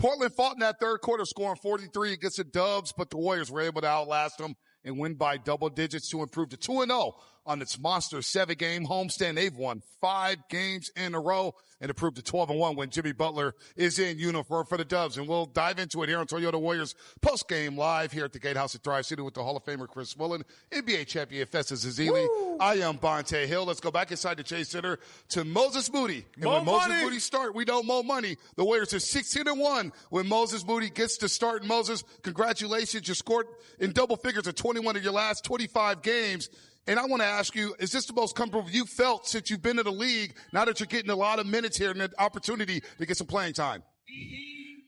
Portland fought in that third quarter, scoring 43 against the Dubs, but the Warriors were able to outlast them and win by double digits to improve to 2-0 on its monster 7-game homestand. They've won 5 games in a row and improved to 12-1 when Jimmy Butler is in uniform for the Dubs. And we'll dive into it here on Toyota Warriors Postgame Live here at the Gatehouse at Thrive City with the Hall of Famer Chris Woolen, NBA champion Festus Ezeli. I am Bonte Hill. Let's go back inside the Chase Center to Moses Moody. And when Moses Moody start, we know Mo Money. The Warriors are 16-1 when Moses Moody gets to start. Moses, congratulations. You scored in double figures of 21 of your last 25 games. And I want to ask you, is this the most comfortable you felt since you've been in the league, now that you're getting a lot of minutes here and an opportunity to get some playing time?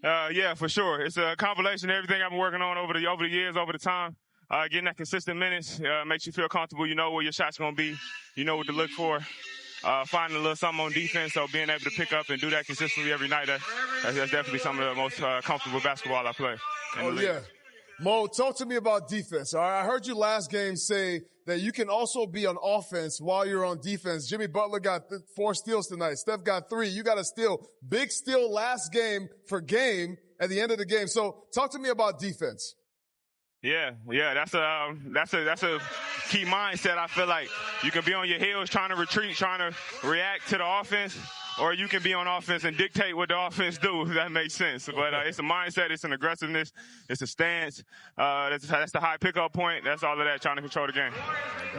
Yeah, for sure. It's a compilation of everything I've been working on over the years, over the time. Getting that consistent minutes makes you feel comfortable. You know where your shot's going to be. You know what to look for. Finding a little something on defense, so being able to pick up and do that consistently every night, that's definitely some of the most comfortable basketball I play. Yeah. Mo, talk to me about defense. All right, I heard you last game say that you can also be on offense while you're on defense. Jimmy Butler got 4 steals tonight. Steph got 3. You got a steal. Big steal last game for game at the end of the game. So talk to me about defense. Yeah, that's a key mindset. I feel like you can be on your heels trying to retreat, trying to react to the offense, or you can be on offense and dictate what the offense do, if that makes sense. But it's a mindset, it's an aggressiveness, it's a stance. That's the high pickup point. That's all of that, trying to control the game.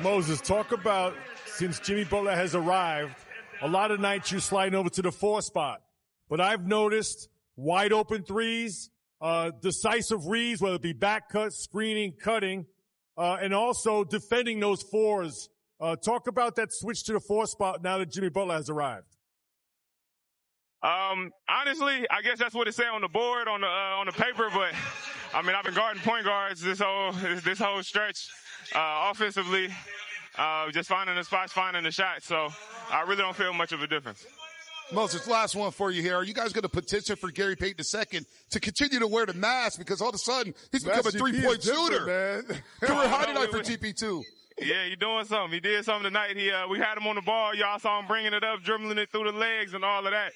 Moses, talk about, since Jimmy Butler has arrived, a lot of nights you're sliding over to the 4 spot. But I've noticed wide open threes, decisive reads, whether it be back cuts, screening, cutting, and also defending those 4s. Talk about that switch to the 4 spot now that Jimmy Butler has arrived. Honestly, I guess that's what it say on the board, on the paper, but I mean, I've been guarding point guards this whole stretch, offensively, just finding the spots, finding the shots. So I really don't feel much of a difference. Moses, last one for you here. Are you guys going to petition for Gary Payton II to continue to wear the mask, because all of a sudden he's become a 3-point shooter, man? Career high tonight for GP2. Yeah, he's doing something. He did something tonight. We had him on the ball. Y'all saw him bringing it up, dribbling it through the legs and all of that.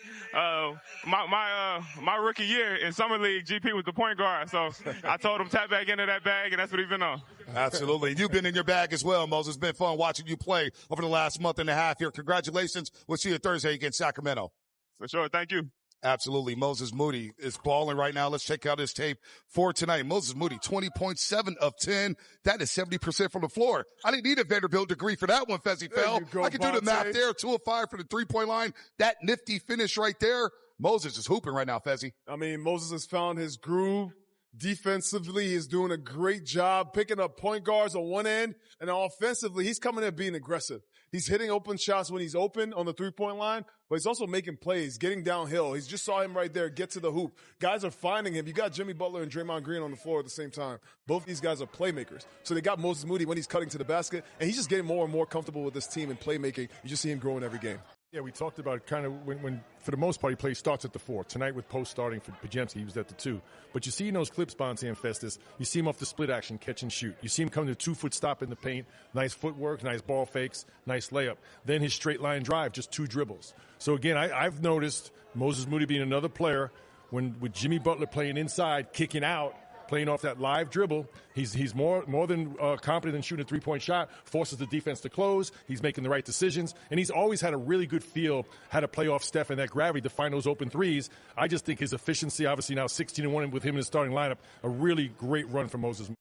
My rookie year in Summer League, GP was the point guard. So I told him tap back into that bag, and that's what he's been on. Absolutely. You've been in your bag as well, Moses. It's been fun watching you play over the last month and a half here. Congratulations. We'll see you Thursday against Sacramento. For sure. Thank you. Absolutely. Moses Moody is balling right now. Let's check out his tape for tonight. Moses Moody, 20.7 of 10. That is 70% from the floor. I didn't need a Vanderbilt degree for that one, Fezzi Fell. I can do the math there. 2 of 5 for the 3-point line. That nifty finish right there. Moses is hooping right now, Fezzi. I mean, Moses has found his groove. Defensively, he's doing a great job picking up point guards on one end, and offensively, he's coming in being aggressive. He's hitting open shots when he's open on the 3-point line, but he's also making plays, getting downhill. He just saw him right there get to the hoop. Guys are finding him. You got Jimmy Butler and Draymond Green on the floor at the same time. Both these guys are playmakers. So they got Moses Moody when he's cutting to the basket, and he's just getting more and more comfortable with this team and playmaking. You just see him growing every game. Yeah, we talked about kind of when for the most part, he starts at the 4. Tonight with Post starting for Pajemski, he was at the 2. But you see in those clips, Bonte and Festus, you see him off the split action, catch and shoot. You see him come to a 2-foot stop in the paint, nice footwork, nice ball fakes, nice layup. Then his straight line drive, just 2 dribbles. So again, I've noticed Moses Moody being another player with Jimmy Butler playing inside, kicking out, playing off that live dribble. He's more than competent in shooting a 3-point shot, forces the defense to close. He's making the right decisions, and he's always had a really good feel how to play off Steph and that gravity to find those open threes. I just think his efficiency, obviously now 16-1 with him in the starting lineup, a really great run from Moses Moody.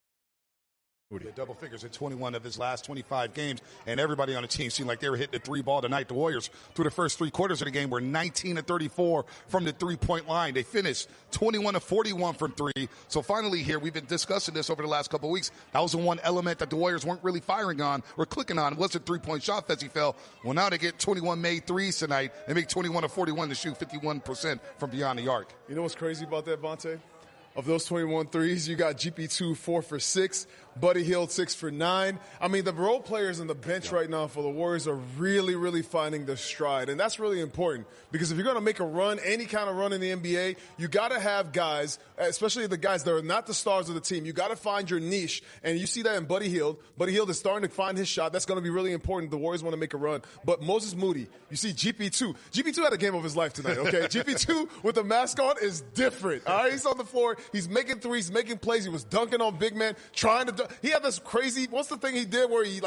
Double figures in 21 of his last 25 games, and everybody on the team seemed like they were hitting the 3-ball tonight. The Warriors, through the first 3 quarters of the game, were 19 of 34 from the 3-point line. They finished 21 of 41 from 3. So finally here, we've been discussing this over the last couple of weeks. That was the one element that the Warriors weren't really firing on or clicking on. It was a 3-point shot, Fezzi Fell. Well, now they get 21 made threes tonight. They make 21 of 41 to shoot 51% from beyond the arc. You know what's crazy about that, Bonte? Of those 21 threes, you got GP2 4 for 6. Buddy Hield 6 for 9. I mean, the role players on the bench right now for the Warriors are really, really finding their stride. And that's really important because if you're going to make a run, any kind of run in the NBA, you got to have guys, especially the guys that are not the stars of the team. You got to find your niche. And you see that in Buddy Hield. Buddy Hield is starting to find his shot. That's going to be really important. The Warriors want to make a run. But Moses Moody, you see GP2. GP2 had a game of his life tonight, okay? GP2 with the mask on is different. All right, he's on the floor. He's making threes, making plays. He was dunking on big men, trying to dunk. He had this crazy, what's the thing he did where he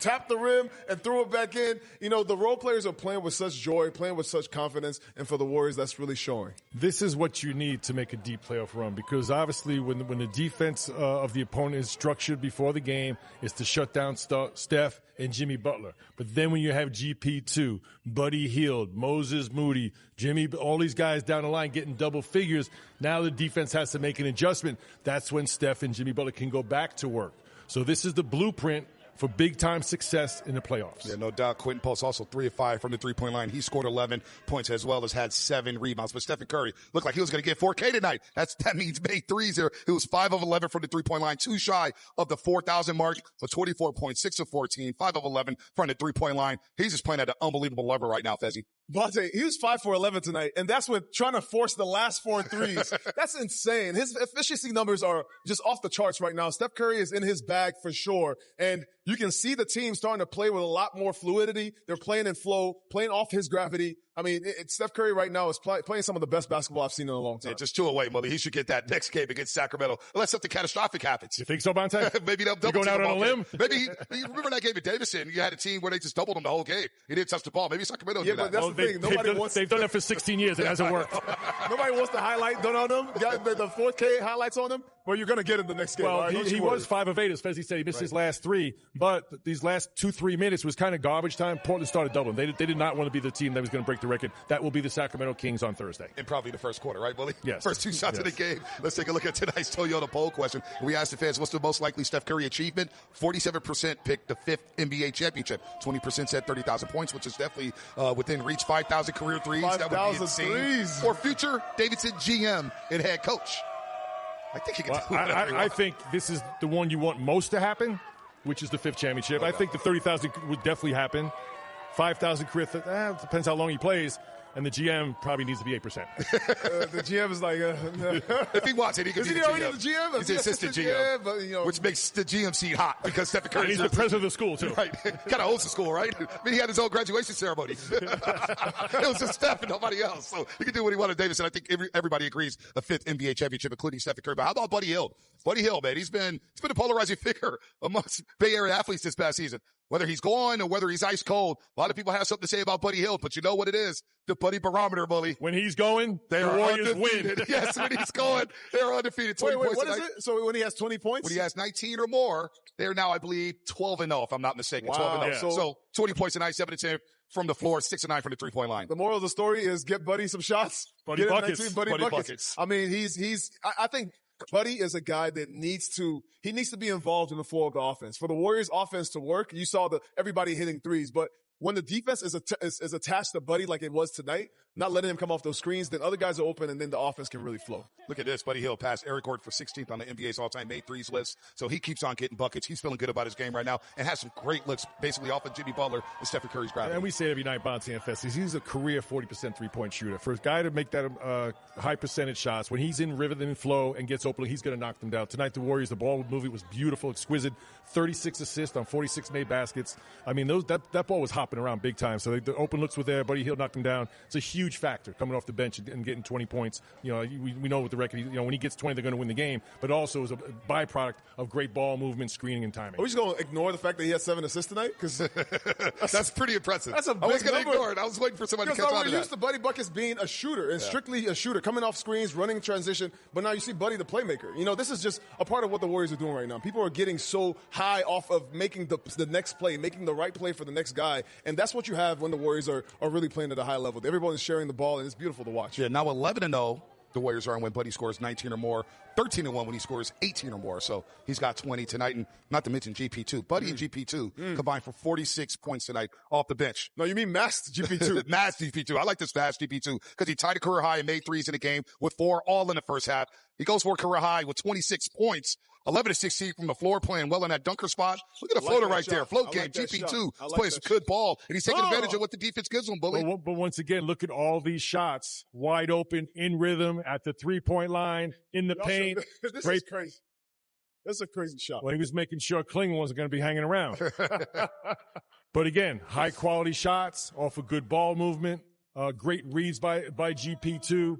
tapped the rim and threw it back in? You know, the role players are playing with such joy, playing with such confidence, and for the Warriors, that's really showing. This is what you need to make a deep playoff run because obviously when the defense of the opponent is structured before the game is to shut down Steph and Jimmy Butler. But then when you have GP2, Buddy Hield, Moses Moody, Jimmy, all these guys down the line getting double figures, now the defense has to make an adjustment. That's when Steph and Jimmy Butler can go back to work. So this is the blueprint for big-time success in the playoffs. Yeah, no doubt. Quentin Post also 3 of 5 from the three-point line. He scored 11 points as well as had 7 rebounds. But Stephen Curry looked like he was going to get 4K tonight. That means made threes there. It was 5 of 11 from the three-point line, 2 shy of the 4,000 mark for 24 points, 6 of 14, 5 of 11 from the three-point line. He's just playing at an unbelievable level right now, Fezzi. Bonte, he was 5 for 11 tonight, and that's with trying to force the last 4 threes. That's insane. His efficiency numbers are just off the charts right now. Steph Curry is in his bag for sure, and you can see the team starting to play with a lot more fluidity. They're playing in flow, playing off his gravity. I mean, Steph Curry right now is playing some of the best basketball I've seen in a long time. Yeah, just 2 away, Moody. He should get that next game against Sacramento, unless something catastrophic happens. You think so, Bonte? Maybe they'll go out on a limb? Maybe you remember that game at Davidson? You had a team where they just doubled him the whole game. He didn't touch the ball. Maybe Sacramento did that. But that's the thing. They've done that for 16 years. It hasn't worked. Nobody wants to highlight on them. Got the 4K highlights on them. Well, you're going to get in the next game. Well, right? he was 5 of 8, as Fezzi said. He missed his last 3. But these last 2-3 minutes was kind of garbage time. Portland started doubling. They did not want to be the team that was going to break the record. That will be the Sacramento Kings on Thursday. And probably the first quarter, right, Willie? Yes. First 2 shots of the game. Let's take a look at tonight's Toyota poll question. We asked the fans, what's the most likely Steph Curry achievement? 47% picked the 5th NBA championship. 20% said 30,000 points, which is definitely within reach. 5,000 career threes. 5,000 threes. Or future Davidson GM and head coach. I think he can do whatever he wants. I think this is the one you want most to happen, which is the 5th championship. I think the 30,000 would definitely happen. 5,000 career, depends how long he plays. And the GM probably needs to be 8%. The GM is like, if he wants it, he can be the GM. Is he already the GM? He's the assistant GM, but, which makes the GM seat hot because Stephen Curry. He's the president of the school too. Right, kind of hosts the school, right? I mean, he had his own graduation ceremony. It was just Steph and nobody else, so he can do what he wanted. Davis, and I think everybody agrees a 5th NBA championship, including Stephen Curry. But how about Buddy Hield? Buddy Hield, man, he's been a polarizing figure amongst Bay Area athletes this past season. Whether he's gone or whether he's ice cold, a lot of people have something to say about Buddy Hield, but you know what it is? The Buddy barometer, Bully. When he's going, the Warriors win. Yes, when he's going, they're undefeated. 20 wait, points what is it? So when he has 20 points? When he has 19 or more, they're now, I believe, 12-0, if I'm not mistaken. Wow. 12-0. Yeah. So 20 points tonight, 7-10 from the floor, 6-9 from the three-point line. The moral of the story is get Buddy some shots. Buddy buckets. Buddy buckets. I mean, I think Buddy is a guy that needs to be involved in the flow of the offense. For the Warriors offense to work, you saw everybody hitting threes, but when the defense is attached to Buddy like it was tonight, not letting him come off those screens, then other guys are open and then the offense can really flow. Look at this. Buddy Hield passed Eric Gordon for 16th on the NBA's all-time made threes list. So he keeps on getting buckets. He's feeling good about his game right now and has some great looks basically off of Jimmy Butler and Stephen Curry's gravity. And we say every night, Bonte and Festus, he's a career 40% three-point shooter. For a guy to make that high percentage shots, when he's in rhythm and flow and gets open, he's going to knock them down. Tonight, the Warriors, the ball movement was beautiful, exquisite. 36 assists on 46 made baskets. I mean, that ball was hopping around big time. So the open looks were there. Buddy Hield knocked him down. It's a huge factor coming off the bench and getting 20 points. You know, we know with the record, you know, when he gets 20, they're going to win the game. But also is a byproduct of great ball movement, screening, and timing. Are we just going to ignore the fact that he had 7 assists tonight? Because that's pretty impressive. That's a big I was going to number. ignore it. I was waiting for somebody to catch on to that. We're used to Buddy buckets being a shooter and strictly a shooter, coming off screens, running transition. But now you see Buddy the playmaker. You know, this is just a part of what the Warriors are doing right now. People are getting so high off of making the next play, making the right play for the next guy. And that's what you have when the Warriors are really playing at a high level. Everyone's sharing the ball, and it's beautiful to watch. Yeah, now 11-0, the Warriors are when Buddy scores 19 or more. 13-1 when he scores 18 or more. So he's got 20 tonight, and not to mention GP2. Buddy and GP2 combined for 46 points tonight off the bench. No, you mean masked GP2. Masked GP2. I like this fast GP2 because he tied a career high and made threes in the game with 4 all in the first half. He goes for a career high with 26 points 11 of 16 from the floor, playing well in that dunker spot. Look at the floater right there. Float game, GP2. He's playing some good ball, and he's taking advantage of what the defense gives him, Bully. But once again, look at all these shots. Wide open, in rhythm, at the three-point line, in the paint. This is crazy. That's a crazy shot. Well, he was making sure Kling wasn't going to be hanging around. But again, high-quality shots off a good ball movement. Great reads by GP2.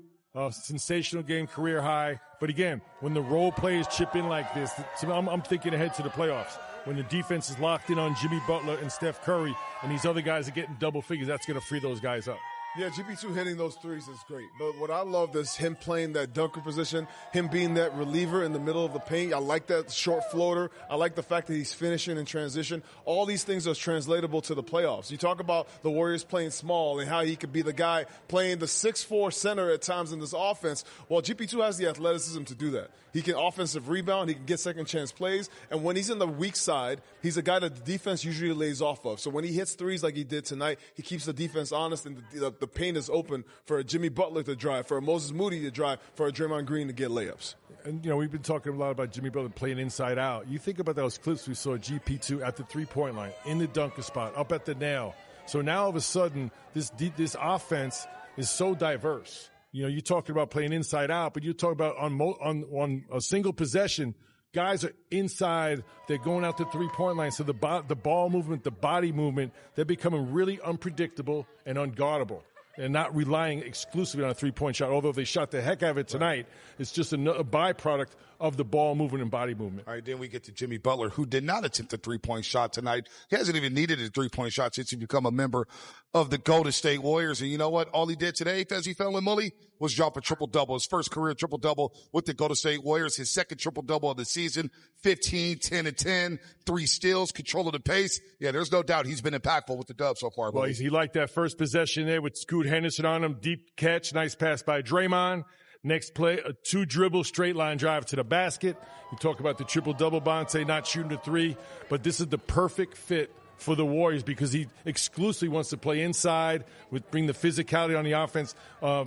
Sensational game, career high. But again, when the role players chip in like this, I'm thinking ahead to the playoffs. When the defense is locked in on Jimmy Butler and Steph Curry, and these other guys are getting double figures, that's going to free those guys up. Yeah, GP2 hitting those threes is great. But what I love is him playing that dunker position, him being that reliever in the middle of the paint. I like that short floater. I like the fact that he's finishing in transition. All these things are translatable to the playoffs. You talk about the Warriors playing small and how he could be the guy playing the 6'4" center at times in this offense. Well, GP2 has the athleticism to do that. He can offensive rebound. He can get second chance plays. And when he's in the weak side, he's a guy that the defense usually lays off of. So when he hits threes like he did tonight, he keeps the defense honest, and the paint is open for a Jimmy Butler to drive, for a Moses Moody to drive, for a Draymond Green to get layups. And, we've been talking a lot about Jimmy Butler playing inside out. You think about those clips we saw GP2 at the three-point line, in the dunker spot, up at the nail. So now all of a sudden, this offense is so diverse. You're talking about playing inside out, but you're talking about on a single possession, guys are inside, they're going out the three-point line. So the ball movement, the body movement, they're becoming really unpredictable and unguardable. And not relying exclusively on a three-point shot, although they shot the heck out of it tonight. It's just a byproduct of the ball movement and body movement. All right, then we get to Jimmy Butler, who did not attempt a three-point shot tonight. He hasn't even needed a three-point shot since he become a member of the Golden State Warriors. And you know what? All he did today, Fezzy Fallon Mully, was drop a triple-double. His first career triple-double with the Golden State Warriors. His second triple-double of the season, 15, 10, and 10, 3 steals, control of the pace. Yeah, there's no doubt he's been impactful with the Dubs so far. Well, he liked that first possession there with Scoot Henderson on him. Deep catch, nice pass by Draymond. Next play, a 2-dribble straight line drive to the basket. You talk about the triple-double, Bonte not shooting the three, but this is the perfect fit for the Warriors because he exclusively wants to play inside, bring the physicality on the offense,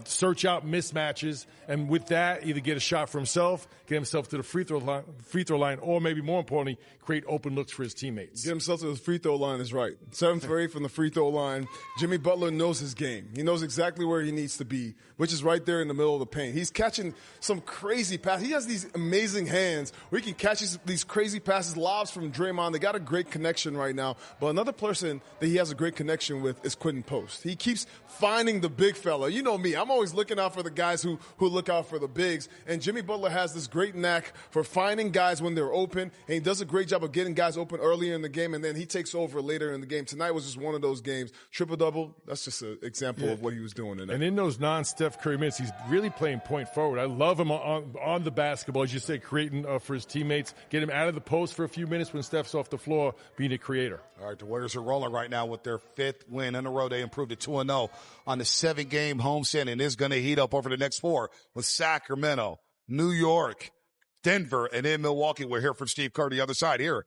search out mismatches, and with that, either get a shot for himself, get himself to the free throw line, or maybe more importantly, create open looks for his teammates. Get himself to the free throw line is right. 7 for 8 from the free throw line. Jimmy Butler knows his game. He knows exactly where he needs to be, which is right there in the middle of the paint. He's catching some crazy passes. He has these amazing hands where he can catch these crazy passes, lobs from Draymond. They got a great connection right now. But another person that he has a great connection with is Quentin Post. He keeps finding the big fella. You know me. I'm always looking out for the guys who look out for the bigs. And Jimmy Butler has this great knack for finding guys when they're open. And he does a great job of getting guys open earlier in the game. And then he takes over later in the game. Tonight was just one of those games. Triple-double, that's just an example of what he was doing tonight. And in those non-Steph Curry minutes, he's really playing point forward. I love him on the basketball, as you say, creating for his teammates. Get him out of the post for a few minutes when Steph's off the floor, being a creator. All right, the Warriors are rolling right now with their 5th win in a row. They improved to 2-0 on the 7-game homestand, and is going to heat up over the next 4 with Sacramento, New York, Denver, and then Milwaukee. We'll hear from Steve Kerr the other side here